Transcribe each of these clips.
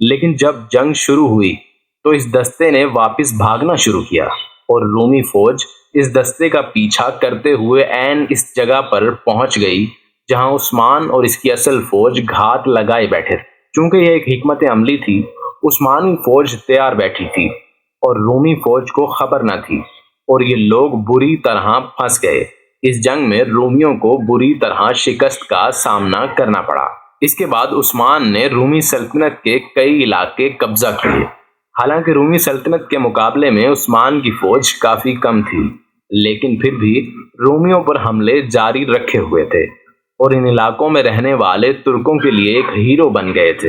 لیکن جب جنگ شروع ہوئی تو اس دستے نے واپس بھاگنا شروع کیا اور رومی فوج اس دستے کا پیچھا کرتے ہوئے عین اس جگہ پر پہنچ گئی جہاں عثمان اور اس کی اصل فوج گھات لگائے بیٹھے تھے۔ چونکہ یہ ایک حکمت عملی تھی، عثمانی فوج تیار بیٹھی تھی اور رومی فوج کو خبر نہ تھی، اور یہ لوگ بری طرح پھنس گئے۔ اس جنگ میں رومیوں کو بری طرح شکست کا سامنا کرنا پڑا۔ اس کے بعد عثمان نے رومی سلطنت کے کئی علاقے قبضہ کیے۔ حالانکہ رومی سلطنت کے مقابلے میں عثمان کی فوج کافی کم تھی، لیکن پھر بھی رومیوں پر حملے جاری رکھے ہوئے تھے اور ان علاقوں میں رہنے والے ترکوں کے لیے ایک ہیرو بن گئے تھے۔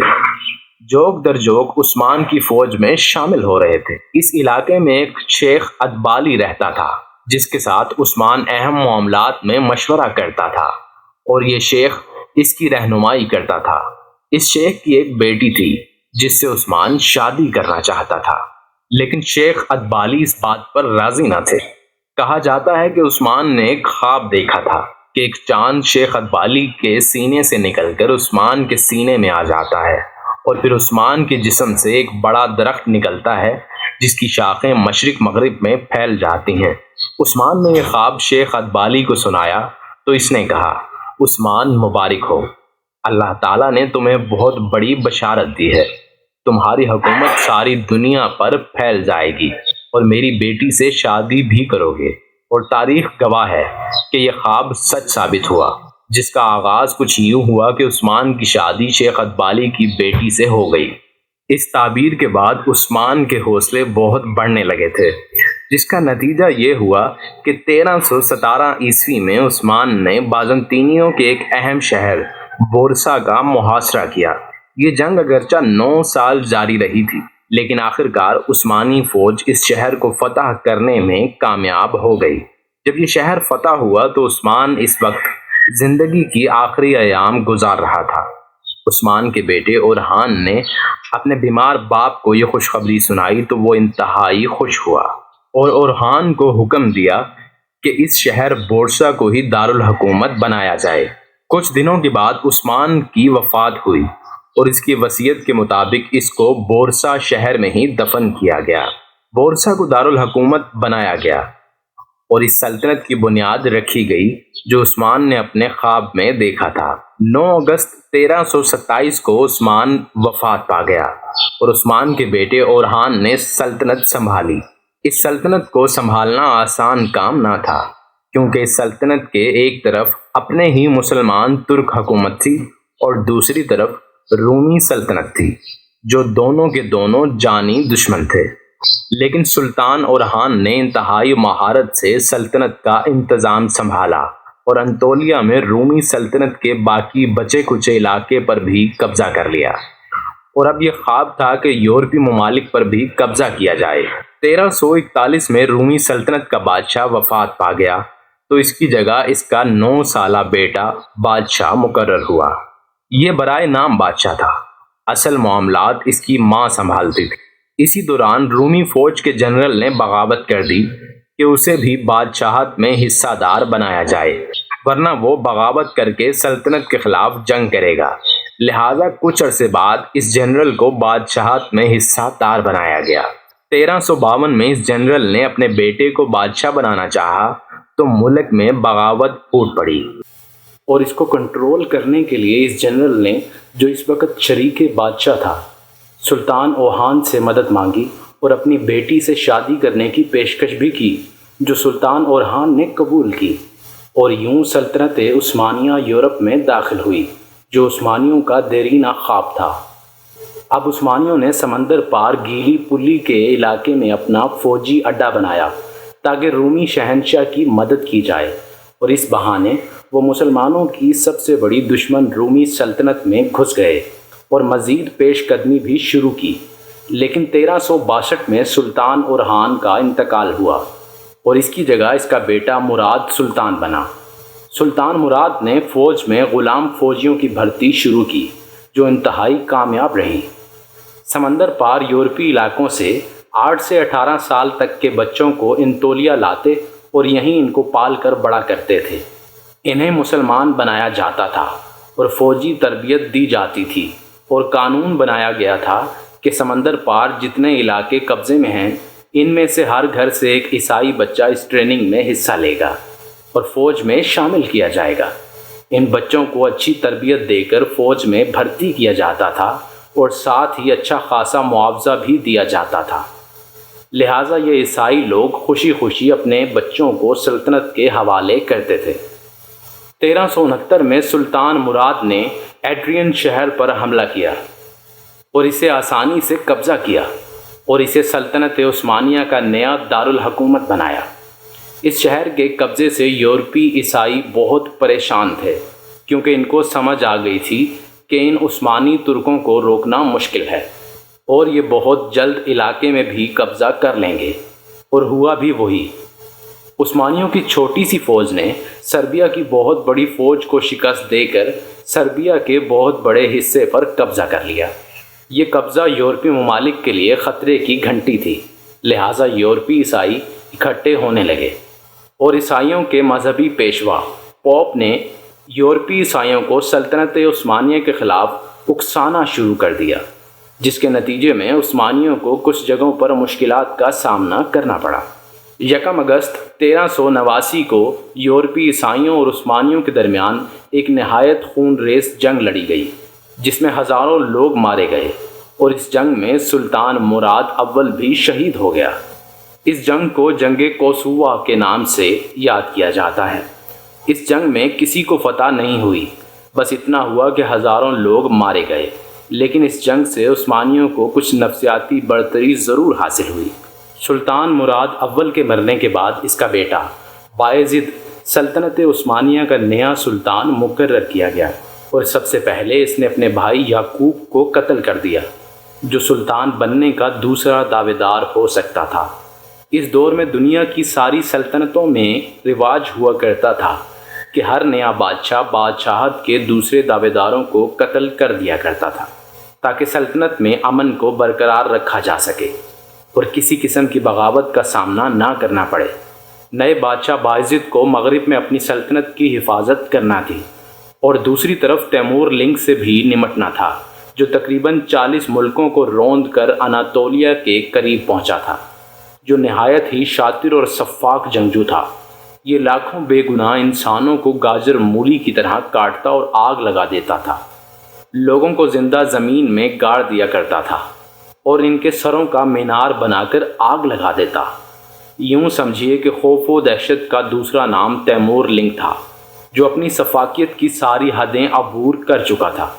جوک در جوک عثمان کی فوج میں شامل ہو رہے تھے۔ اس علاقے میں ایک شیخ ادبالی رہتا تھا جس کے ساتھ عثمان اہم معاملات میں مشورہ کرتا تھا اور یہ شیخ اس کی رہنمائی کرتا تھا۔ اس شیخ کی ایک بیٹی تھی جس سے عثمان شادی کرنا چاہتا تھا، لیکن شیخ ادبالی اس بات پر راضی نہ تھے۔ کہا جاتا ہے کہ عثمان نے ایک خواب دیکھا تھا کہ ایک چاند شیخ ادبالی کے سینے سے نکل کر عثمان کے سینے میں آ جاتا ہے اور پھر عثمان کے جسم سے ایک بڑا درخت نکلتا ہے جس کی شاخیں مشرق مغرب میں پھیل جاتی ہیں۔ عثمان نے یہ خواب شیخ ادبالی کو سنایا تو اس نے کہا، عثمان مبارک ہو، اللہ تعالیٰ نے تمہیں بہت بڑی بشارت دی ہے، تمہاری حکومت ساری دنیا پر پھیل جائے گی اور میری بیٹی سے شادی بھی کرو گے، اور تاریخ گواہ ہے کہ یہ خواب سچ ثابت ہوا، جس کا آغاز کچھ یوں ہوا کہ عثمان کی شادی شیخ ادبالی کی بیٹی سے ہو گئی۔ اس تعبیر کے بعد عثمان کے حوصلے بہت بڑھنے لگے تھے، جس کا نتیجہ یہ ہوا کہ 1317 عیسوی میں عثمان نے بازنطینیوں کے ایک اہم شہر بورسا کا محاصرہ کیا۔ یہ جنگ اگرچہ 9 سال جاری رہی تھی، لیکن آخرکار عثمانی فوج اس شہر کو فتح کرنے میں کامیاب ہو گئی۔ جب یہ شہر فتح ہوا تو عثمان اس وقت زندگی کی آخری ایام گزار رہا تھا۔ عثمان کے بیٹے اورحان نے اپنے بیمار باپ کو یہ خوشخبری سنائی تو وہ انتہائی خوش ہوا اور اورحان کو حکم دیا کہ اس شہر بورسا کو ہی دارالحکومت بنایا جائے۔ کچھ دنوں کے بعد عثمان کی وفات ہوئی اور اس کی وصیت کے مطابق اس کو بورسا شہر میں ہی دفن کیا گیا۔ بورسا کو دارالحکومت بنایا گیا اور اس سلطنت کی بنیاد رکھی گئی جو عثمان نے اپنے خواب میں دیکھا تھا۔ 9 اگست 1327 کو عثمان وفات پا گیا اور عثمان کے بیٹے اورحان نے سلطنت سنبھالی۔ اس سلطنت کو سنبھالنا آسان کام نہ تھا، کیونکہ اس سلطنت کے ایک طرف اپنے ہی مسلمان ترک حکومت تھی اور دوسری طرف رومی سلطنت تھی، جو دونوں کے دونوں جانی دشمن تھے۔ لیکن سلطان اورحان نے انتہائی مہارت سے سلطنت کا انتظام سنبھالا اور انطولیہ میں رومی سلطنت کے باقی بچے کچے علاقے پر بھی قبضہ کر لیا، اور اب یہ خواب تھا کہ یورپی ممالک پر بھی قبضہ کیا جائے۔ 1341 میں رومی سلطنت کا بادشاہ وفات پا گیا تو اس کی جگہ اس کا 9 سالہ بیٹا بادشاہ مقرر ہوا۔ یہ برائے نام بادشاہ تھا، اصل معاملات اس کی ماں سنبھالتی تھی۔ اسی دوران رومی فوج کے جنرل نے بغاوت کر دی کہ اسے بھی بادشاہت میں حصہ دار بنایا جائے، ورنہ وہ بغاوت کر کے سلطنت کے خلاف جنگ کرے گا۔ لہٰذا کچھ عرصے بعد اس جنرل کو بادشاہت میں حصہ دار بنایا گیا۔ 1352 میں اس جنرل نے اپنے بیٹے کو بادشاہ بنانا چاہا تو ملک میں بغاوت پھوٹ پڑی، اور اس کو کنٹرول کرنے کے لیے اس جنرل نے، جو اس وقت شریک بادشاہ تھا، سلطان اورحان سے مدد مانگی اور اپنی بیٹی سے شادی کرنے کی پیشکش بھی کی، جو سلطان اورحان نے قبول کی، اور یوں سلطنت عثمانیہ یورپ میں داخل ہوئی، جو عثمانیوں کا دیرینہ خواب تھا۔ اب عثمانیوں نے سمندر پار گیلی پلی کے علاقے میں اپنا فوجی اڈا بنایا تاکہ رومی شہنشاہ کی مدد کی جائے، اور اس بہانے وہ مسلمانوں کی سب سے بڑی دشمن رومی سلطنت میں گھس گئے اور مزید پیش قدمی بھی شروع کی۔ لیکن 1362 میں سلطان اورحان کا انتقال ہوا اور اس کی جگہ اس کا بیٹا مراد سلطان بنا۔ سلطان مراد نے فوج میں غلام فوجیوں کی بھرتی شروع کی، جو انتہائی کامیاب رہی۔ سمندر پار یورپی علاقوں سے 8 سے 18 سال تک کے بچوں کو انطولیہ لاتے اور یہیں ان کو پال کر بڑا کرتے تھے۔ انہیں مسلمان بنایا جاتا تھا اور فوجی تربیت دی جاتی تھی، اور قانون بنایا گیا تھا کہ سمندر پار جتنے علاقے قبضے میں ہیں ان میں سے ہر گھر سے ایک عیسائی بچہ اس ٹریننگ میں حصہ لے گا اور فوج میں شامل کیا جائے گا۔ ان بچوں کو اچھی تربیت دے کر فوج میں بھرتی کیا جاتا تھا اور ساتھ ہی اچھا خاصا معاوضہ بھی دیا جاتا تھا۔ لہٰذا یہ عیسائی لوگ خوشی خوشی اپنے بچوں کو سلطنت کے حوالے کرتے تھے۔ 1369 میں سلطان مراد نے ایڈرین شہر پر حملہ کیا اور اسے آسانی سے قبضہ کیا اور اسے سلطنت عثمانیہ کا نیا دارالحکومت بنایا۔ اس شہر کے قبضے سے یورپی عیسائی بہت پریشان تھے کیونکہ ان کو سمجھ آ گئی تھی کہ ان عثمانی ترکوں کو روکنا مشکل ہے اور یہ بہت جلد علاقے میں بھی قبضہ کر لیں گے، اور ہوا بھی وہی۔ عثمانیوں کی چھوٹی سی فوج نے سربیا کی بہت بڑی فوج کو شکست دے کر سربیا کے بہت بڑے حصے پر قبضہ کر لیا۔ یہ قبضہ یورپی ممالک کے لیے خطرے کی گھنٹی تھی، لہٰذا یورپی عیسائی اکٹھے ہونے لگے اور عیسائیوں کے مذہبی پیشوا پوپ نے یورپی عیسائیوں کو سلطنت عثمانیہ کے خلاف اکسانا شروع کر دیا، جس کے نتیجے میں عثمانیوں کو کچھ جگہوں پر مشکلات کا سامنا کرنا پڑا۔ 1 اگست 1389 کو یورپی عیسائیوں اور عثمانیوں کے درمیان ایک نہایت خون ریز جنگ لڑی گئی جس میں ہزاروں لوگ مارے گئے، اور اس جنگ میں سلطان مراد اول بھی شہید ہو گیا۔ اس جنگ کو جنگ کوسووا کے نام سے یاد کیا جاتا ہے۔ اس جنگ میں کسی کو فتح نہیں ہوئی، بس اتنا ہوا کہ ہزاروں لوگ مارے گئے، لیکن اس جنگ سے عثمانیوں کو کچھ نفسیاتی برتری ضرور حاصل ہوئی۔ سلطان مراد اول کے مرنے کے بعد اس کا بیٹا بایزید سلطنت عثمانیہ کا نیا سلطان مقرر کیا گیا، اور سب سے پہلے اس نے اپنے بھائی یعقوب کو قتل کر دیا جو سلطان بننے کا دوسرا دعوے دار ہو سکتا تھا۔ اس دور میں دنیا کی ساری سلطنتوں میں رواج ہوا کرتا تھا کہ ہر نیا بادشاہ بادشاہت کے دوسرے دعوے داروں کو قتل کر دیا کرتا تھا تاکہ سلطنت میں امن کو برقرار رکھا جا سکے اور کسی قسم کی بغاوت کا سامنا نہ کرنا پڑے۔ نئے بادشاہ بایزید کو مغرب میں اپنی سلطنت کی حفاظت کرنا تھی اور دوسری طرف تیمور لنگ سے بھی نمٹنا تھا جو تقریباً 40 ملکوں کو روند کر اناطولیہ کے قریب پہنچا تھا، جو نہایت ہی شاطر اور سفاک جنگجو تھا۔ یہ لاکھوں بے گناہ انسانوں کو گاجر مولی کی طرح کاٹتا اور آگ لگا دیتا تھا، لوگوں کو زندہ زمین میں گاڑ دیا کرتا تھا اور ان کے سروں کا مینار بنا کر آگ لگا دیتا۔ یوں سمجھیے کہ خوف و دہشت کا دوسرا نام تیمور لنگ تھا، جو اپنی سفاکیت کی ساری حدیں عبور کر چکا تھا۔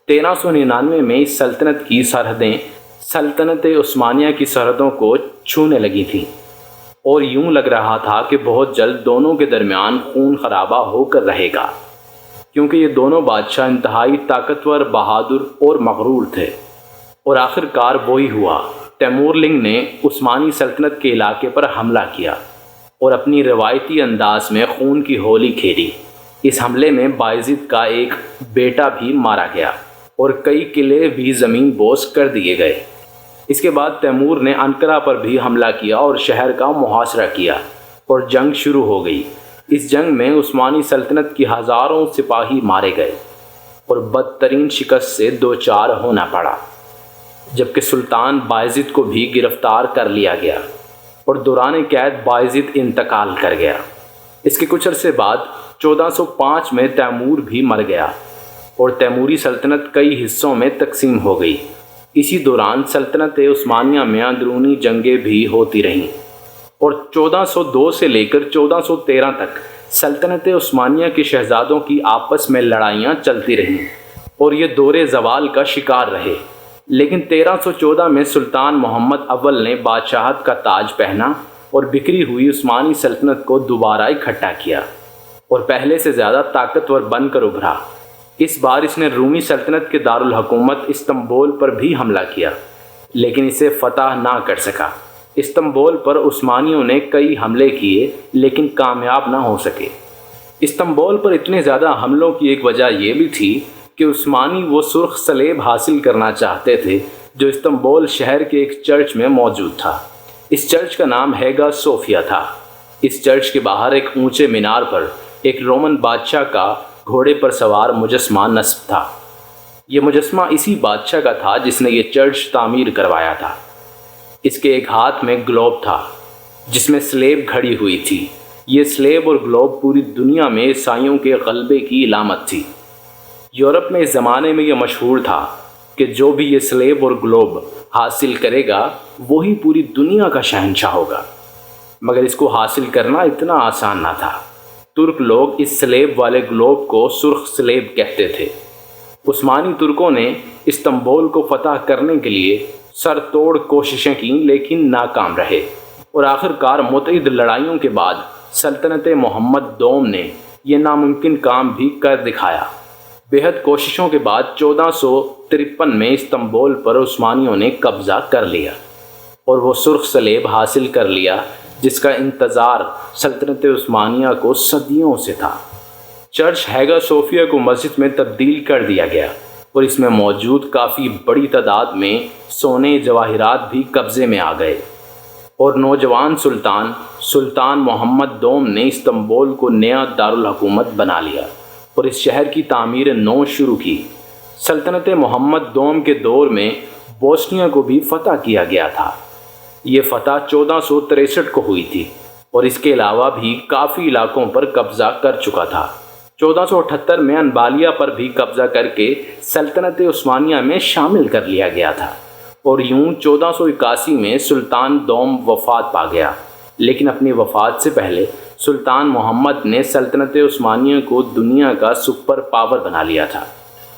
1399 میں اس سلطنت کی سرحدیں سلطنت عثمانیہ کی سرحدوں کو چھونے لگی تھیں، اور یوں لگ رہا تھا کہ بہت جلد دونوں کے درمیان خون خرابہ ہو کر رہے گا، کیونکہ یہ دونوں بادشاہ انتہائی طاقتور، بہادر اور مغرور تھے۔ اور آخر کار وہی ہوا۔ تیمور لنگ نے عثمانی سلطنت کے علاقے پر حملہ کیا اور اپنی روایتی انداز میں خون کی ہولی کھیلی۔ اس حملے میں بایزید کا ایک بیٹا بھی مارا گیا اور کئی قلعے بھی زمین بوس کر دیے گئے۔ اس کے بعد تیمور نے انقرہ پر بھی حملہ کیا اور شہر کا محاصرہ کیا اور جنگ شروع ہو گئی۔ اس جنگ میں عثمانی سلطنت کی ہزاروں سپاہی مارے گئے اور بدترین شکست سے دوچار ہونا پڑا، جبکہ سلطان بایزید کو بھی گرفتار کر لیا گیا اور دوران قید بایزید انتقال کر گیا۔ اس کے کچھ عرصے بعد 1405 میں تیمور بھی مر گیا اور تیموری سلطنت کئی حصوں میں تقسیم ہو گئی۔ اسی دوران سلطنت عثمانیہ میں اندرونی جنگیں بھی ہوتی رہیں اور 1402 سے لے کر 1413 تک سلطنت عثمانیہ کے شہزادوں کی آپس میں لڑائیاں چلتی رہیں اور یہ دور زوال کا شکار رہے۔ لیکن 1314 میں سلطان محمد اول نے بادشاہت کا تاج پہنا اور بکھری ہوئی عثمانی سلطنت کو دوبارہ اکٹھا کیا اور پہلے سے زیادہ طاقتور بن کر ابھرا۔ اس بار اس نے رومی سلطنت کے دارالحکومت استنبول پر بھی حملہ کیا، لیکن اسے فتح نہ کر سکا۔ استنبول پر عثمانیوں نے کئی حملے کیے لیکن کامیاب نہ ہو سکے۔ استنبول پر اتنے زیادہ حملوں کی ایک وجہ یہ بھی تھی کہ عثمانی وہ سرخ صلیب حاصل کرنا چاہتے تھے جو استنبول شہر کے ایک چرچ میں موجود تھا۔ اس چرچ کا نام ہیگا صوفیہ تھا۔ اس چرچ کے باہر ایک اونچے مینار پر ایک رومن بادشاہ کا گھوڑے پر سوار مجسمہ نصب تھا۔ یہ مجسمہ اسی بادشاہ کا تھا جس نے یہ چرچ تعمیر کروایا تھا۔ اس کے ایک ہاتھ میں گلوب تھا جس میں سلیب کھڑی ہوئی تھی۔ یہ سلیب اور گلوب پوری دنیا میں عیسائیوں کے غلبے کی علامت تھی۔ یورپ میں اس زمانے میں یہ مشہور تھا کہ جو بھی یہ سلیب اور گلوب حاصل کرے گا وہی پوری دنیا کا شہنشاہ ہوگا، مگر اس کو حاصل کرنا اتنا آسان نہ تھا۔ ترک لوگ اس سلیب والے گلوب کو سرخ سلیب کہتے تھے۔ عثمانی ترکوں نے استنبول کو فتح کرنے کے لیے سر توڑ کوششیں کیں لیکن ناکام رہے، اور آخر کار متعدد لڑائیوں کے بعد سلطنت محمد دوم نے یہ ناممکن کام بھی کر دکھایا۔ بےحد کوششوں کے بعد 1453 میں استنبول پر عثمانیوں نے قبضہ کر لیا اور وہ سرخ سلیب حاصل کر لیا جس کا انتظار سلطنت عثمانیہ کو صدیوں سے تھا۔ چرچ ہیگا صوفیہ کو مسجد میں تبدیل کر دیا گیا اور اس میں موجود کافی بڑی تعداد میں سونے جواہرات بھی قبضے میں آ گئے، اور نوجوان سلطان محمد دوم نے استنبول کو نیا دارالحکومت بنا لیا اور اس شہر کی تعمیر نو شروع کی۔ سلطنت محمد دوم کے دور میں بوسنیا کو بھی فتح کیا گیا تھا۔ یہ فتح 1463 کو ہوئی تھی اور اس کے علاوہ بھی کافی علاقوں پر قبضہ کر چکا تھا۔ 1478 میں انبالیہ پر بھی قبضہ کر کے سلطنت عثمانیہ میں شامل کر لیا گیا تھا، اور یوں 1481 میں سلطان دوم وفات پا گیا۔ لیکن اپنی وفات سے پہلے سلطان محمد نے سلطنت عثمانیہ کو دنیا کا سپر پاور بنا لیا تھا۔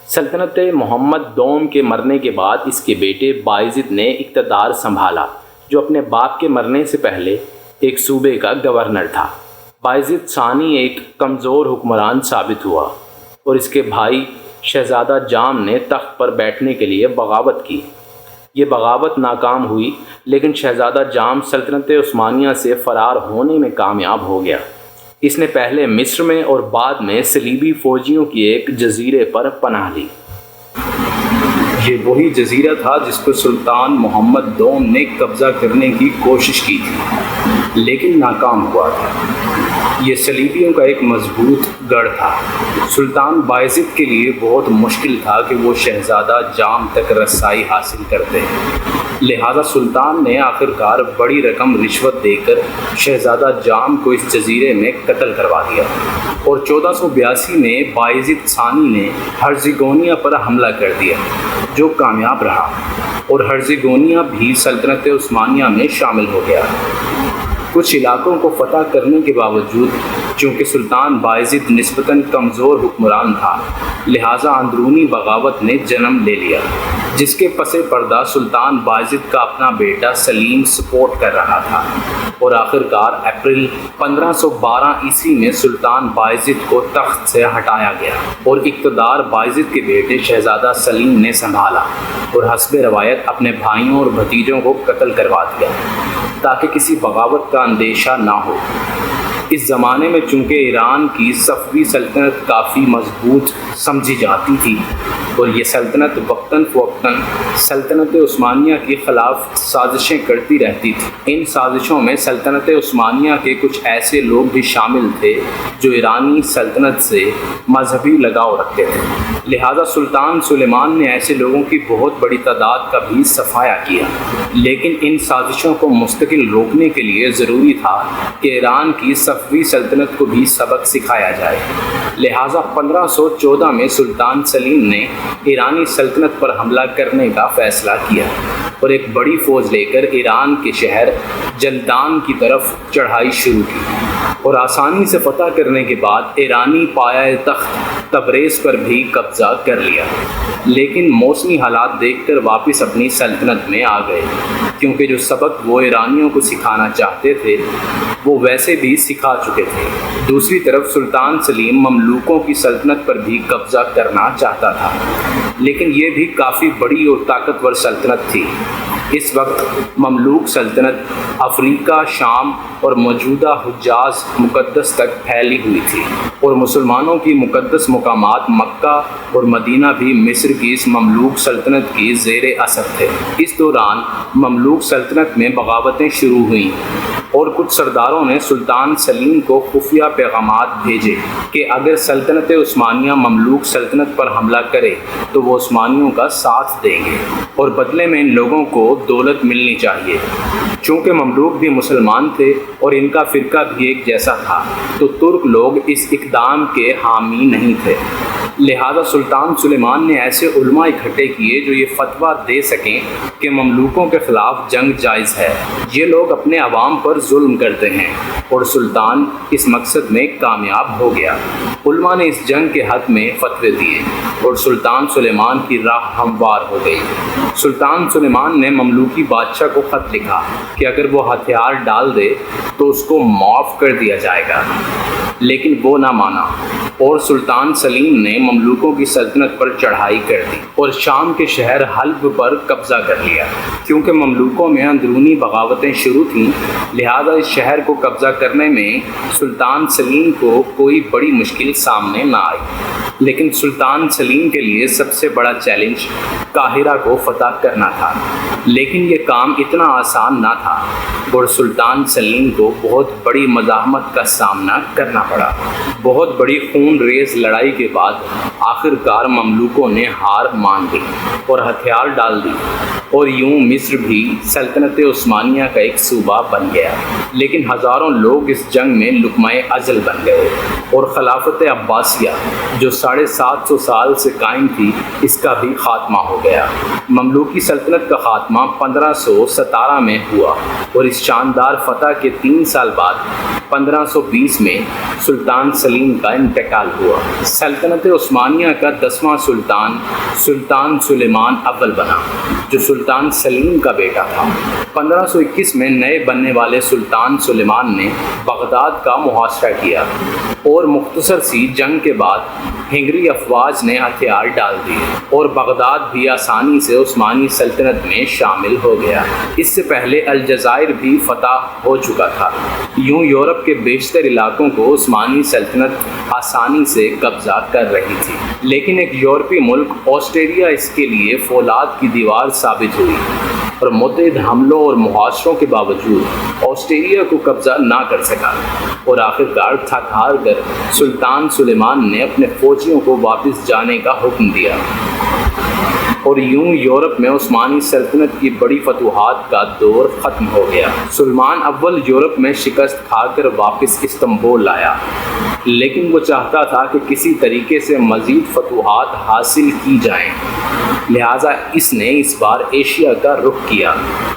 سلطنت محمد دوم کے مرنے کے بعد اس کے بیٹے بائزید نے اقتدار سنبھالا، جو اپنے باپ کے مرنے سے پہلے ایک صوبے کا گورنر تھا۔ بائزید ثانی ایک کمزور حکمران ثابت ہوا اور اس کے بھائی شہزادہ جام نے تخت پر بیٹھنے کے لیے بغاوت کی۔ یہ بغاوت ناکام ہوئی، لیکن شہزادہ جام سلطنت عثمانیہ سے فرار ہونے میں کامیاب ہو گیا۔ اس نے پہلے مصر میں اور بعد میں صلیبی فوجیوں کی ایک جزیرے پر پناہ لی۔ یہ وہی جزیرہ تھا جس پر سلطان محمد دوم نے قبضہ کرنے کی کوشش کی تھی لیکن ناکام ہوا تھا۔ یہ صلیبیوں کا ایک مضبوط گڑھ تھا۔ سلطان بائزید کے لیے بہت مشکل تھا کہ وہ شہزادہ جام تک رسائی حاصل کرتے، لہذا سلطان نے آخر کار بڑی رقم رشوت دے کر شہزادہ جام کو اس جزیرے میں قتل کروا دیا، اور 1482 میں بائزید ثانی نے ہرزیگونیا پر حملہ کر دیا جو کامیاب رہا، اور ہرزیگونیا بھی سلطنت عثمانیہ میں شامل ہو گیا۔ کچھ علاقوں کو فتح کرنے کے باوجود چونکہ سلطان بائزید نسبتاً کمزور حکمران تھا، لہٰذا اندرونی بغاوت نے جنم لے لیا، جس کے پس پردہ سلطان بائزید کا اپنا بیٹا سلیم سپورٹ کر رہا تھا، اور آخر کار اپریل 1512 عیسوی میں سلطان بائزید کو تخت سے ہٹایا گیا اور اقتدار بائزید کے بیٹے شہزادہ سلیم نے سنبھالا، اور حسب روایت اپنے بھائیوں اور بھتیجوں کو قتل کروا دیا تاکہ کسی بغاوت کا اندیشہ نہ ہو۔ اس زمانے میں چونکہ ایران کی صفوی سلطنت کافی مضبوط سمجھی جاتی تھی اور یہ سلطنت وقتاً فوقتاً سلطنت عثمانیہ کے خلاف سازشیں کرتی رہتی تھی۔ ان سازشوں میں سلطنت عثمانیہ کے کچھ ایسے لوگ بھی شامل تھے جو ایرانی سلطنت سے مذہبی لگاؤ رکھتے تھے، لہذا سلطان سلیمان نے ایسے لوگوں کی بہت بڑی تعداد کا بھی صفایا کیا۔ لیکن ان سازشوں کو مستقل روکنے کے لیے ضروری تھا کہ ایران کی صفوی سلطنت کو بھی سبق سکھایا جائے، لہٰذا 1514 میں سلطان سلیم نے ایرانی سلطنت پر حملہ کرنے کا فیصلہ کیا اور ایک بڑی فوج لے کر ایران کے شہر جلدان کی طرف چڑھائی شروع کی، اور آسانی سے فتح کرنے کے بعد ایرانی پایہ تخت تبریز پر بھی قبضہ کر لیا، لیکن موسمی حالات دیکھ کر واپس اپنی سلطنت میں آ گئے، کیونکہ جو سبق وہ ایرانیوں کو سکھانا چاہتے تھے وہ ویسے بھی سکھا چکے تھے۔ دوسری طرف سلطان سلیم مملوکوں کی سلطنت پر بھی قبضہ کرنا چاہتا تھا، لیکن یہ بھی کافی بڑی اور طاقتور سلطنت تھی۔ اس وقت مملوک سلطنت افریقہ، شام اور موجودہ حجاز مقدس تک پھیلی ہوئی تھی، اور مسلمانوں کی مقدس مقامات مکہ اور مدینہ بھی مصر کی اس مملوک سلطنت کی زیر اثر تھے۔ اس دوران مملوک سلطنت میں بغاوتیں شروع ہوئیں اور کچھ سرداروں نے سلطان سلیم کو خفیہ پیغامات بھیجے کہ اگر سلطنت عثمانیہ مملوک سلطنت پر حملہ کرے تو وہ عثمانیوں کا ساتھ دیں گے اور بدلے میں ان لوگوں کو دولت ملنی چاہیے۔ چونکہ مملوک بھی مسلمان تھے اور ان کا فرقہ بھی ایک جیسا تھا تو ترک لوگ اس اقدام کے حامی نہیں تھے، لہذا سلطان سلیمان نے ایسے علماء اکٹھے کیے جو یہ فتویٰ دے سکیں کہ مملوکوں کے خلاف جنگ جائز ہے، یہ لوگ اپنے عوام پر ظلم کرتے ہیں، اور سلطان اس مقصد میں کامیاب ہو گیا۔ علماء نے اس جنگ کے حق میں فتوے دیے اور سلطان سلیمان کی راہ ہموار ہو گئی۔ سلطان سلیمان نے مملوکی بادشاہ کو خط لکھا کہ اگر وہ ہتھیار ڈال دے تو اس کو معاف کر دیا جائے گا، لیکن وہ نہ مانا، اور سلطان سلیم نے مملوکوں کی سلطنت پر چڑھائی کر دی اور شام کے شہر حلب پر قبضہ کر لیا۔ کیونکہ مملوکوں میں اندرونی بغاوتیں شروع تھیں، لہذا اس شہر کو قبضہ کرنے میں سلطان سلیم کو کوئی بڑی مشکل سامنے نہ آئی، لیکن سلطان سلیم کے لیے سب سے بڑا چیلنج قاہرہ کو فتح کرنا تھا، لیکن یہ کام اتنا آسان نہ تھا اور سلطان سلیم کو بہت بڑی مزاحمت کا سامنا کرنا پڑا۔ بہت بڑی خون ریز لڑائی کے بعد آخر کار مملوکوں نے ہار مان لی اور ہتھیار ڈال دی، اور یوں مصر بھی سلطنت عثمانیہ کا ایک صوبہ بن گیا، لیکن ہزاروں لوگ اس جنگ میں لقمہ ازل بن گئے، اور خلافت عباسیہ جو 750 سال سے قائم تھی اس کا بھی خاتمہ ہو گیا۔ مملوکی سلطنت کا خاتمہ 1517 میں ہوا، اور اس شاندار فتح کے 3 سال بعد 1520 میں سلطان سلیم کا انتقال ہوا۔ سلطنت عثمانیہ کا 10واں سلطان سلطان سلیمان اول بنا، جو سلطان سلیم کا بیٹا تھا۔ 1521 میں نئے بننے والے سلطان سلیمان نے بغداد کا محاصرہ کیا، اور مختصر سی جنگ کے بعد ہنگری افواج نے ہتھیار ڈال دیے اور بغداد بھی آسانی سے عثمانی سلطنت میں شامل ہو گیا۔ اس سے پہلے الجزائر بھی فتح ہو چکا تھا۔ یوں یورپ کے بیشتر علاقوں کو عثمانی سلطنت آسانی سے قبضہ کر رہی تھی، لیکن ایک یورپی ملک آسٹریلیا اس کے لیے فولاد کی دیوار ثابت ہوئی، اور متعدد حملوں اور محاصروں کے باوجود آسٹریلیا کو قبضہ نہ کر سکا، اور آخر کار تھک ہار کر سلطان سلیمان نے اپنے فوجیوں کو واپس جانے کا حکم دیا، اور یوں یورپ میں عثمانی سلطنت کی بڑی فتوحات کا دور ختم ہو گیا۔ سلیمان اول یورپ میں شکست کھا کر واپس استنبول آیا، لیکن وہ چاہتا تھا کہ کسی طریقے سے مزید فتوحات حاصل کی جائیں، لہٰذا اس نے اس بار ایشیا کا رخ کیا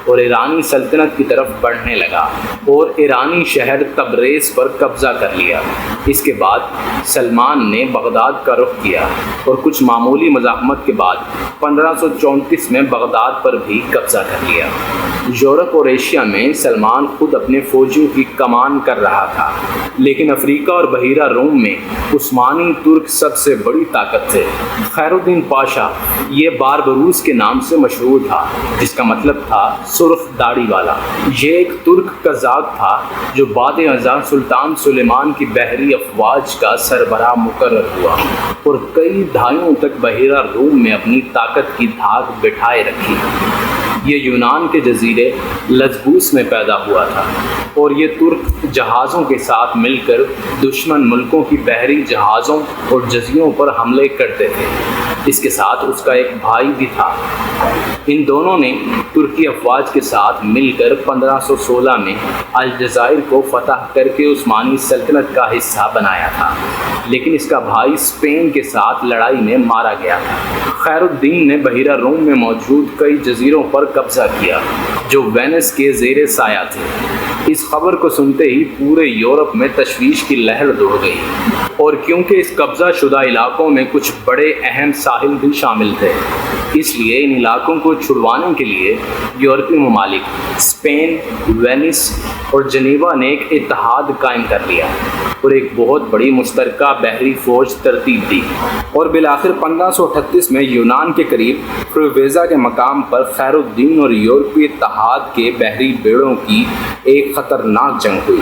اور ایرانی سلطنت کی طرف بڑھنے لگا، اور ایرانی شہر تبریز پر قبضہ کر لیا۔ اس کے بعد سلمان نے بغداد کا رخ کیا، اور کچھ معمولی مزاحمت کے بعد 1534 میں بغداد پر بھی قبضہ کر لیا۔ یورپ اور ایشیا میں سلمان خود اپنے فوجیوں کی کمان کر رہا تھا، لیکن افریقہ اور بحیرہ روم میں عثمانی ترک سب سے بڑی طاقت تھے۔ خیر الدین پاشا یہ باربروس کے نام سے مشہور تھا، جس کا مطلب تھا سرخ داڑھی والا۔ یہ ایک ترک قزاق تھا جو بعد ازاں سلطان سلیمان کی بحری افواج کا سربراہ مقرر ہوا، اور کئی دہائیوں تک بحیرہ روم میں اپنی طاقت کی دھاک بٹھائے رکھی۔ یہ یونان کے جزیرے لزبوس میں پیدا ہوا تھا، اور یہ ترک جہازوں کے ساتھ مل کر دشمن ملکوں کی بحری جہازوں اور جزیروں پر حملے کرتے تھے۔ اس کے ساتھ اس کا ایک بھائی بھی تھا۔ ان دونوں نے ترکی افواج کے ساتھ مل کر 1516 میں الجزائر کو فتح کر کے عثمانی سلطنت کا حصہ بنایا تھا، لیکن اس کا بھائی اسپین کے ساتھ لڑائی میں مارا گیا تھا۔ خیر الدین نے بحیرہ روم میں موجود کئی جزیروں پر قبضہ کیا جو وینس کے زیر سایہ تھے۔ اس خبر کو سنتے ہی پورے یورپ میں تشویش کی لہر دوڑ گئی، اور کیونکہ اس قبضہ شدہ علاقوں میں کچھ بڑے اہم ساحل بھی شامل تھے، اس لیے ان علاقوں کو چھڑوانے کے لیے یورپی ممالک اسپین، وینس اور جنیوا نے ایک اتحاد قائم کر لیا اور ایک بہت بڑی مشترکہ بحری فوج ترتیب دی، اور بالآخر 1538 میں یونان کے قریب فرویزا کے مقام پر خیر الدین اور یورپی اتحاد کے بحری بیڑوں کی ایک خطرناک جنگ ہوئی،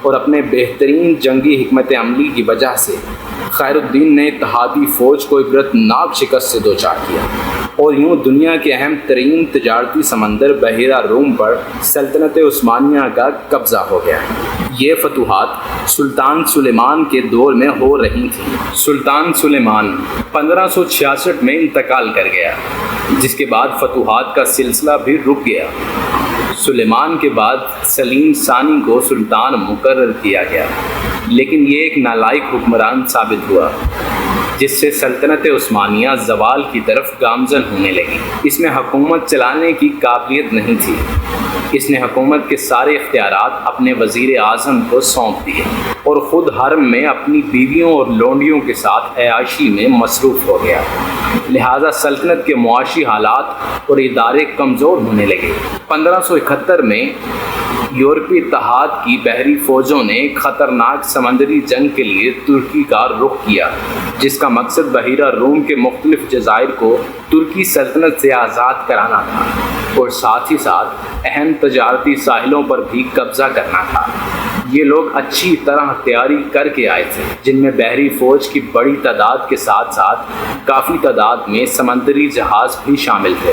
اور اپنے بہترین جنگی حکمت عملی کی وجہ سے خیر الدین نے اتحادی فوج کو عبرتناک شکست سے دوچار کیا اور یوں دنیا کے اہم ترین تجارتی سمندر بحیرہ روم پر سلطنت عثمانیہ کا قبضہ ہو گیا۔ یہ فتوحات سلطان سلیمان کے دور میں ہو رہی تھیں۔ سلطان سلیمان 1566 میں انتقال کر گیا، جس کے بعد فتوحات کا سلسلہ بھی رک گیا۔ سلیمان کے بعد سلیم ثانی کو سلطان مقرر کیا گیا، لیکن یہ ایک نالائق حکمران ثابت ہوا، جس سے سلطنت عثمانیہ زوال کی طرف گامزن ہونے لگی۔ اس میں حکومت چلانے کی قابلیت نہیں تھی۔ اس نے حکومت کے سارے اختیارات اپنے وزیر اعظم کو سونپ دیے اور خود حرم میں اپنی بیویوں اور لونڈیوں کے ساتھ عیاشی میں مصروف ہو گیا۔ لہذا سلطنت کے معاشی حالات اور ادارے کمزور ہونے لگے۔ 1571 میں یورپی اتحاد کی بحری فوجوں نے ایک خطرناک سمندری جنگ کے لیے ترکی کا رخ کیا، جس کا مقصد بحیرہ روم کے مختلف جزائر کو ترکی سلطنت سے آزاد کرانا تھا اور ساتھ ہی ساتھ اہم تجارتی ساحلوں پر بھی قبضہ کرنا تھا۔ یہ لوگ اچھی طرح تیاری کر کے آئے تھے، جن میں بحری فوج کی بڑی تعداد کے ساتھ ساتھ کافی تعداد میں سمندری جہاز بھی شامل تھے۔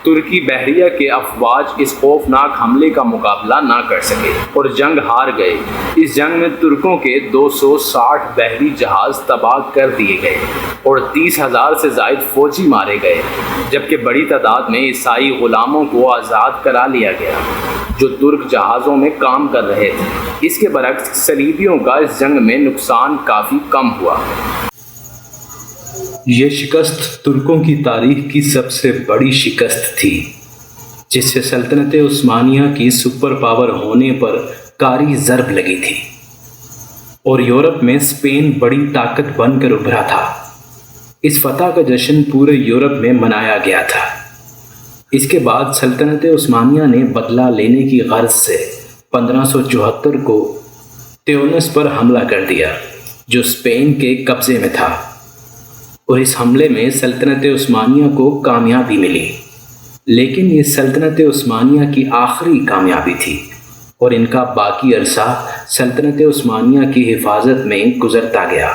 ترکی بحریہ کے افواج اس خوفناک حملے کا مقابلہ نہ کر سکے اور جنگ ہار گئے۔ اس جنگ میں ترکوں کے 260 بحری جہاز تباہ کر دیے گئے اور 30,000 سے زائد فوجی مارے گئے، جبکہ بڑی تعداد میں عیسائی غلاموں کو آزاد کرا لیا گیا جو ترک جہازوں میں کام کر رہے تھے۔ اس کے برعکس صلیبیوں کا اس جنگ میں نقصان کافی کم ہوا۔ یہ شکست ترکوں کی تاریخ کی سب سے بڑی شکست تھی، جس سے سلطنت عثمانیہ کی سپر پاور ہونے پر کاری ضرب لگی تھی اور یورپ میں اسپین بڑی طاقت بن کر ابھرا تھا۔ اس فتح کا جشن پورے یورپ میں منایا گیا تھا۔ اس کے بعد سلطنت عثمانیہ نے بدلہ لینے کی غرض سے 1574 کو تیونس پر حملہ کر دیا، جو اسپین کے قبضے میں تھا، اور اس حملے میں سلطنت عثمانیہ کو کامیابی ملی۔ لیکن یہ سلطنت عثمانیہ کی آخری کامیابی تھی اور ان کا باقی عرصہ سلطنت عثمانیہ کی حفاظت میں گزرتا گیا۔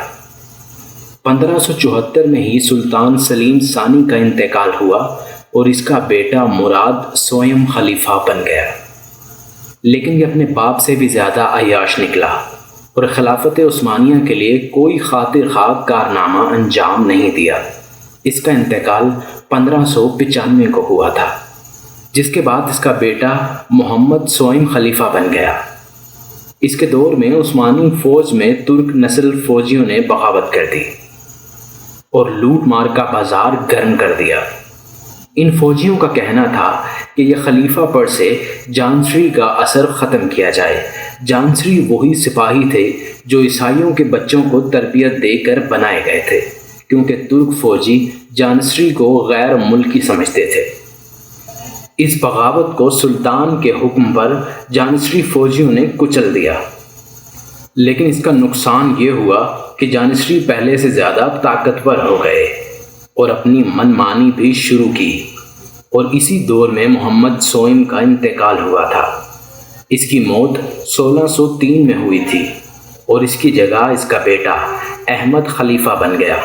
1574 میں ہی سلطان سلیم ثانی کا انتقال ہوا اور اس کا بیٹا مراد سوئم خلیفہ بن گیا، لیکن یہ اپنے باپ سے بھی زیادہ عیاش نکلا اور خلافت عثمانیہ کے لیے کوئی خاطر خواہ کارنامہ انجام نہیں دیا۔ اس کا انتقال 1595 کو ہوا تھا، جس کے بعد اس کا بیٹا محمد سوئم خلیفہ بن گیا۔ اس کے دور میں عثمانی فوج میں ترک نسل فوجیوں نے بغاوت کر دی اور لوٹ مار کا بازار گرم کر دیا۔ ان فوجیوں کا کہنا تھا کہ یہ خلیفہ پر سے جانشری کا اثر ختم کیا جائے۔ جانشری وہی سپاہی تھے جو عیسائیوں کے بچوں کو تربیت دے کر بنائے گئے تھے، کیونکہ ترک فوجی جانشری کو غیر ملکی سمجھتے تھے۔ اس بغاوت کو سلطان کے حکم پر جانشری فوجیوں نے کچل دیا، لیکن اس کا نقصان یہ ہوا کہ جانشری پہلے سے زیادہ طاقتور ہو گئے اور اپنی من مانی بھی شروع کی، اور اسی دور میں محمد سوئم کا انتقال ہوا تھا۔ اس کی موت 1603 میں ہوئی تھی اور اس کی جگہ اس کا بیٹا احمد خلیفہ بن گیا،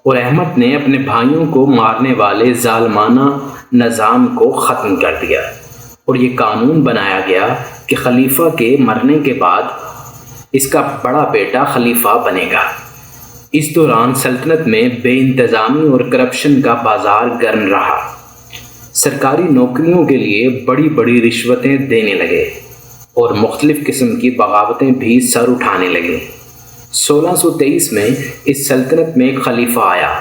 اور احمد نے اپنے بھائیوں کو مارنے والے ظالمانہ نظام کو ختم کر دیا، اور یہ قانون بنایا گیا کہ خلیفہ کے مرنے کے بعد اس کا بڑا بیٹا خلیفہ بنے گا۔ اس دوران سلطنت میں بے انتظامی اور کرپشن کا بازار گرم رہا۔ سرکاری نوکریوں کے لیے بڑی بڑی رشوتیں دینے لگے اور مختلف قسم کی بغاوتیں بھی سر اٹھانے لگیں۔ 1623 میں اس سلطنت میں ایک خلیفہ آیا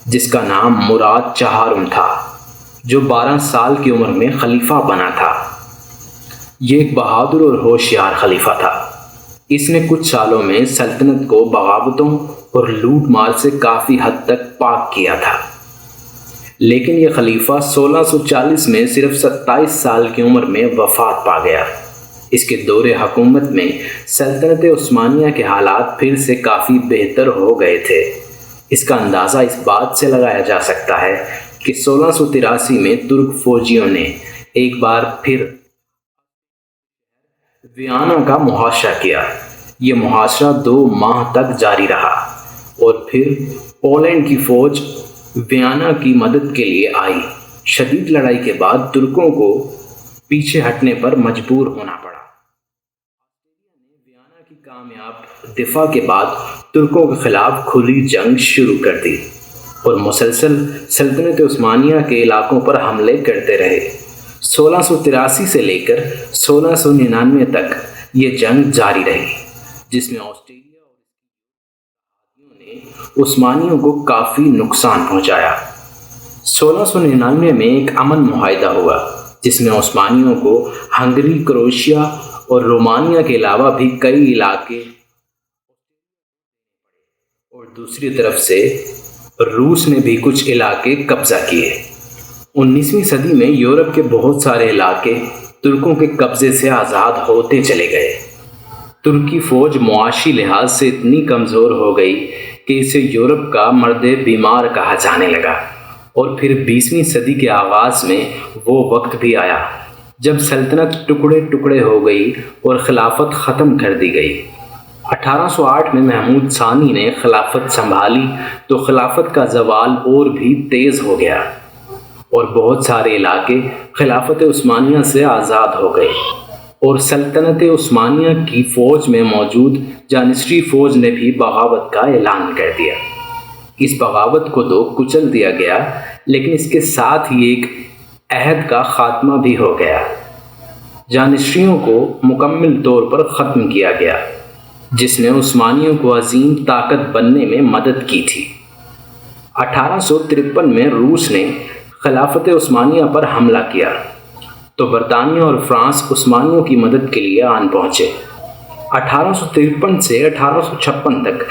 جس کا نام مراد چہارم تھا، جو 12 سال کی عمر میں خلیفہ بنا تھا۔ یہ ایک بہادر اور ہوشیار خلیفہ تھا۔ اس نے کچھ سالوں میں سلطنت کو بغاوتوں اور لوٹ مار سے کافی حد تک پاک کیا تھا، لیکن یہ خلیفہ 1640 میں صرف 27 سال کی عمر میں وفات پا گیا۔ اس کے دور حکومت میں سلطنت عثمانیہ کے حالات پھر سے کافی بہتر ہو گئے تھے۔ اس کا اندازہ اس بات سے لگایا جا سکتا ہے کہ 1683 میں ترک فوجیوں نے ایک بار پھر ویانا کا محاصرہ کیا۔ یہ محاصرہ 2 ماہ تک جاری رہا اور پھر پولینڈ کی فوج ویانا کی مدد کے لیے آئی۔ شدید لڑائی کے بعد ترکوں کو پیچھے ہٹنے پر مجبور ہونا پڑا۔ ویانا کی کامیاب دفاع کے بعد ترکوں کے خلاف کھلی جنگ شروع کر دی اور مسلسل سلطنت عثمانیہ کے علاقوں پر حملے کرتے رہے۔ 1683 سے لے کر 1699 تک یہ جنگ جاری رہی، جس میں آسٹریلیا اور نے عثمانیوں کو کافی نقصان پہنچایا۔ 1699 میں ایک امن معاہدہ ہوا جس میں عثمانیوں کو ہنگری، کروشیا اور رومانیہ کے علاوہ بھی کئی علاقے، اور دوسری طرف سے روس نے بھی کچھ علاقے قبضہ کیے۔ 19ویں صدی میں یورپ کے بہت سارے علاقے ترکوں کے قبضے سے آزاد ہوتے چلے گئے۔ ترکی فوج معاشی لحاظ سے اتنی کمزور ہو گئی کہ اسے یورپ کا مرد بیمار کہا جانے لگا، اور پھر 20ویں صدی کے آغاز میں وہ وقت بھی آیا جب سلطنت ٹکڑے ٹکڑے ہو گئی اور خلافت ختم کر دی گئی۔ 1808 میں محمود ثانی نے خلافت سنبھالی تو خلافت کا زوال اور بھی تیز ہو گیا اور بہت سارے علاقے خلافت عثمانیہ سے آزاد ہو گئے، اور سلطنت عثمانیہ کی فوج میں موجود جانشری فوج نے بھی بغاوت کا اعلان کر دیا۔ اس بغاوت کو تو کچل دیا گیا، لیکن اس کے ساتھ ہی ایک عہد کا خاتمہ بھی ہو گیا۔ جانشریوں کو مکمل طور پر ختم کیا گیا، جس نے عثمانیوں کو عظیم طاقت بننے میں مدد کی تھی۔ 1853 میں روس نے خلافت عثمانیہ پر حملہ کیا تو برطانیہ اور فرانس عثمانیوں کی مدد کے لیے آن پہنچے۔ 1853 سے 1856 تک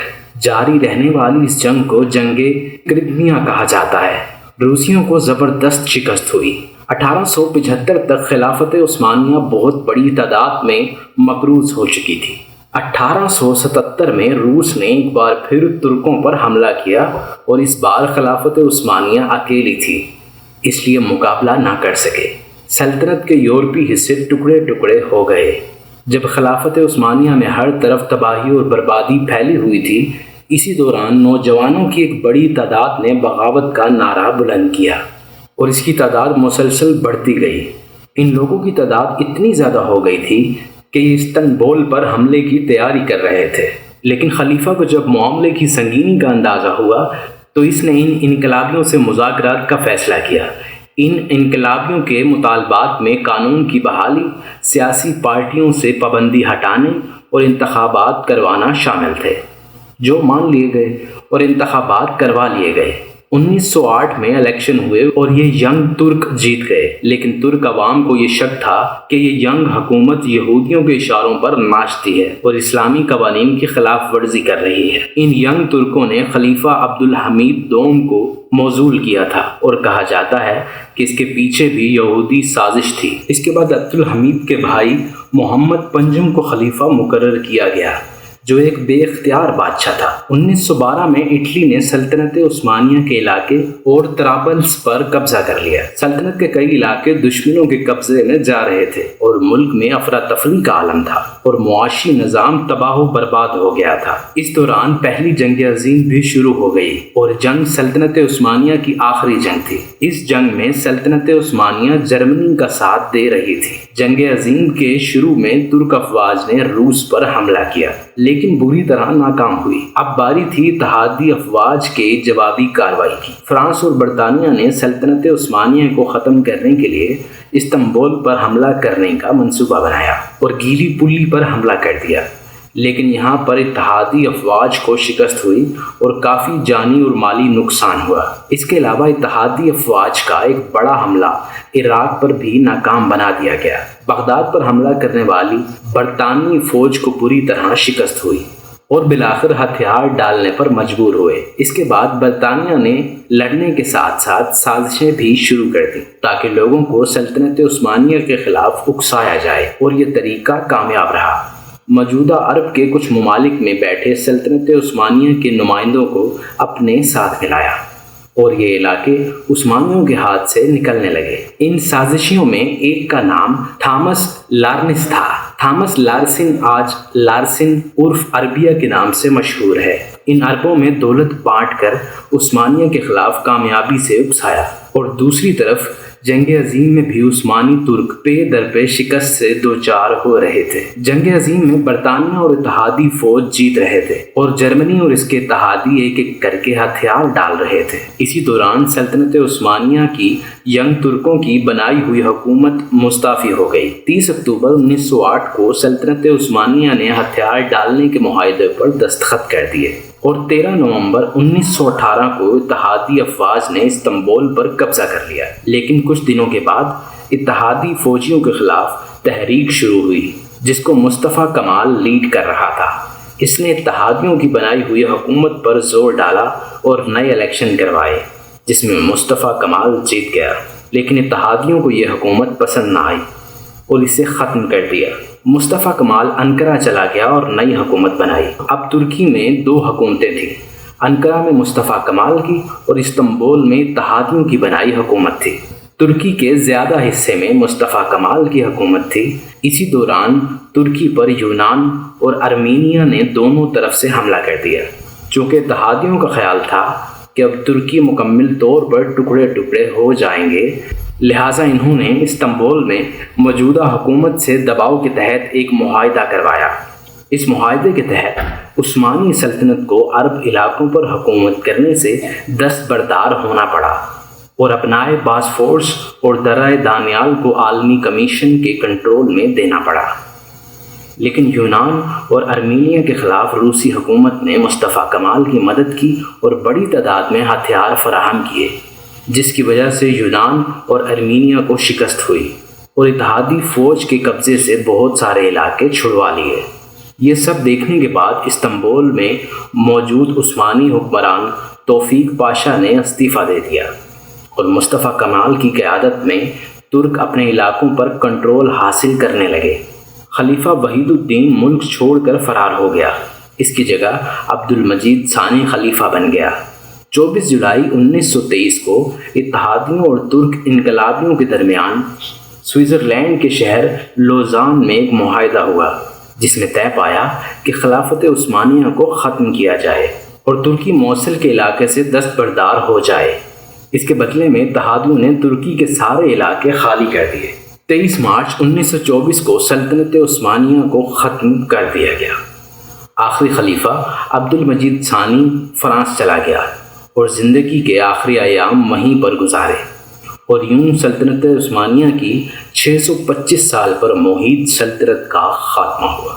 جاری رہنے والی اس جنگ کو جنگ کرمینیا کہا جاتا ہے۔ روسیوں کو زبردست شکست ہوئی۔ 1875 تک خلافت عثمانیہ بہت بڑی تعداد میں مقروض ہو چکی تھی۔ 1877 میں روس نے ایک بار پھر ترکوں پر حملہ کیا، اور اس بار خلافت عثمانیہ اکیلی تھی، اس لیے مقابلہ نہ کر سکے۔ سلطنت کے یورپی حصے ٹکڑے ٹکڑے ہو گئے۔ جب خلافت عثمانیہ میں ہر طرف تباہی اور بربادی پھیلی ہوئی تھی، اسی دوران نوجوانوں کی ایک بڑی تعداد نے بغاوت کا نعرہ بلند کیا، اور اس کی تعداد مسلسل بڑھتی گئی۔ ان لوگوں کی تعداد اتنی زیادہ ہو گئی تھی کہ یہ استنبول پر حملے کی تیاری کر رہے تھے، لیکن خلیفہ کو جب معاملے کی سنگینی کا اندازہ ہوا تو اس نے ان انقلابیوں سے مذاکرات کا فیصلہ کیا۔ ان انقلابیوں کے مطالبات میں قانون کی بحالی، سیاسی پارٹیوں سے پابندی ہٹانے اور انتخابات کروانا شامل تھے، جو مان لیے گئے اور انتخابات کروا لیے گئے۔ 1908 میں الیکشن ہوئے اور یہ ینگ ترک جیت گئے، لیکن ترک عوام کو یہ شک تھا کہ یہ ینگ حکومت یہودیوں کے اشاروں پر ناچتی ہے اور اسلامی قوانین کی خلاف ورزی کر رہی ہے۔ ان ینگ ترکوں نے خلیفہ عبدالحمید دوم کو موصول کیا تھا، اور کہا جاتا ہے کہ اس کے پیچھے بھی یہودی سازش تھی۔ اس کے بعد عبدالحمید کے بھائی محمد پنجم کو خلیفہ مقرر کیا گیا، جو ایک بے اختیار بادشاہ تھا۔ 1912 میں اٹلی نے سلطنت عثمانیہ کے علاقے اور طرابلس پر قبضہ کر لیا۔ سلطنت کے کئی علاقے دشمنوں کے قبضے میں جا رہے تھے، اور ملک میں افراتفری کا عالم تھا، اور معاشی نظام تباہ و برباد ہو گیا تھا۔ اس دوران پہلی جنگ عظیم بھی شروع ہو گئی، اور جنگ سلطنت عثمانیہ کی آخری جنگ تھی۔ اس جنگ میں سلطنت عثمانیہ جرمنی کا ساتھ دے رہی تھی۔ جنگ عظیم کے شروع میں ترک افواج نے روس پر حملہ کیا، لیکن بری طرح ناکام ہوئی۔ اب باری تھی اتحادی افواج کے جوابی کارروائی کی۔ فرانس اور برطانیہ نے سلطنت عثمانیہ کو ختم کرنے کے لیے استنبول پر حملہ کرنے کا منصوبہ بنایا اور گیلی پلی پر حملہ کر دیا، لیکن یہاں پر اتحادی افواج کو شکست ہوئی اور کافی جانی اور مالی نقصان ہوا۔ اس کے علاوہ اتحادی افواج کا ایک بڑا حملہ عراق پر بھی ناکام بنا دیا گیا۔ بغداد پر حملہ کرنے والی برطانوی فوج کو بری طرح شکست ہوئی اور بالآخر ہتھیار ڈالنے پر مجبور ہوئے۔ اس کے بعد برطانیہ نے لڑنے کے ساتھ ساتھ سازشیں بھی شروع کر دیں تاکہ لوگوں کو سلطنت عثمانیہ کے خلاف اکسایا جائے، اور یہ طریقہ کامیاب رہا۔ موجودہ عرب کے کچھ ممالک میں بیٹھے سلطنت عثمانیہ کے نمائندوں کو اپنے ساتھ ملایا، اور یہ علاقے عثمانیوں کے ہاتھ سے نکلنے لگے۔ ان سازشیوں میں ایک کا نام تھامس لارنس تھا۔ تھامس لارسن آج لارسن عرف عربیہ کے نام سے مشہور ہے۔ ان عربوں میں دولت بانٹ کر عثمانیہ کے خلاف کامیابی سے اکسایا، اور دوسری طرف جنگ عظیم میں بھی عثمانی ترک پے در پے شکست سے دوچار ہو رہے تھے۔ جنگ عظیم میں برطانیہ اور اتحادی فوج جیت رہے تھے، اور جرمنی اور اس کے اتحادی ایک ایک کر کے ہتھیار ڈال رہے تھے۔ اسی دوران سلطنت عثمانیہ کی ینگ ترکوں کی بنائی ہوئی حکومت مستعفی ہو گئی۔ 30 اکتوبر 1908 کو سلطنت عثمانیہ نے ہتھیار ڈالنے کے معاہدے پر دستخط کر دیے، اور 13 نومبر 1918 کو اتحادی افواج نے استنبول پر قبضہ کر لیا۔ لیکن کچھ دنوں کے بعد اتحادی فوجیوں کے خلاف تحریک شروع ہوئی، جس کو مصطفیٰ کمال لیڈ کر رہا تھا۔ اس نے اتحادیوں کی بنائی ہوئی حکومت پر زور ڈالا اور نئے الیکشن کروائے، جس میں مصطفیٰ کمال جیت گیا۔ لیکن اتحادیوں کو یہ حکومت پسند نہ آئی اور اسے ختم کر دیا۔ مصطفیٰ کمال انقرہ چلا گیا اور نئی حکومت بنائی۔ اب ترکی میں 2 حکومتیں تھیں، انقرہ میں مصطفیٰ کمال کی اور استنبول میں اتحادیوں کی بنائی حکومت تھی۔ ترکی کے زیادہ حصے میں مصطفیٰ کمال کی حکومت تھی۔ اسی دوران ترکی پر یونان اور ارمینیا نے دونوں طرف سے حملہ کر دیا۔ چونکہ اتحادیوں کا خیال تھا کہ اب ترکی مکمل طور پر ٹکڑے ٹکڑے ہو جائیں گے، لہٰذا انہوں نے استنبول میں موجودہ حکومت سے دباؤ کے تحت ایک معاہدہ کروایا۔ اس معاہدے کے تحت عثمانی سلطنت کو عرب علاقوں پر حکومت کرنے سے دستبردار ہونا پڑا، اور اپنائے باسفورس اور درہ دانیال کو عالمی کمیشن کے کنٹرول میں دینا پڑا۔ لیکن یونان اور ارمینیا کے خلاف روسی حکومت نے مصطفیٰ کمال کی مدد کی اور بڑی تعداد میں ہتھیار فراہم کیے، جس کی وجہ سے یونان اور ارمینیا کو شکست ہوئی اور اتحادی فوج کے قبضے سے بہت سارے علاقے چھڑوا لیے۔ یہ سب دیکھنے کے بعد استنبول میں موجود عثمانی حکمران توفیق پاشا نے استعفیٰ دے دیا، اور مصطفیٰ کمال کی قیادت میں ترک اپنے علاقوں پر کنٹرول حاصل کرنے لگے۔ خلیفہ وحید الدین ملک چھوڑ کر فرار ہو گیا۔ اس کی جگہ عبد المجید ثانی خلیفہ بن گیا۔ 24 جولائی 1923 کو اتحادیوں اور ترک انقلابیوں کے درمیان سوئٹزرلینڈ کے شہر لوزان میں ایک معاہدہ ہوا، جس میں طے پایا کہ خلافت عثمانیہ کو ختم کیا جائے اور ترکی موصل کے علاقے سے دستبردار ہو جائے۔ اس کے بدلے میں اتحادیوں نے ترکی کے سارے علاقے خالی کر دیے۔ 23 مارچ 1924 کو سلطنت عثمانیہ کو ختم کر دیا گیا۔ آخری خلیفہ عبد المجید ثانی فرانس چلا گیا اور زندگی کے آخری ایام وہیں پر گزارے، اور یوں سلطنت عثمانیہ کی 625 سال پر محیط سلطنت کا خاتمہ ہوا۔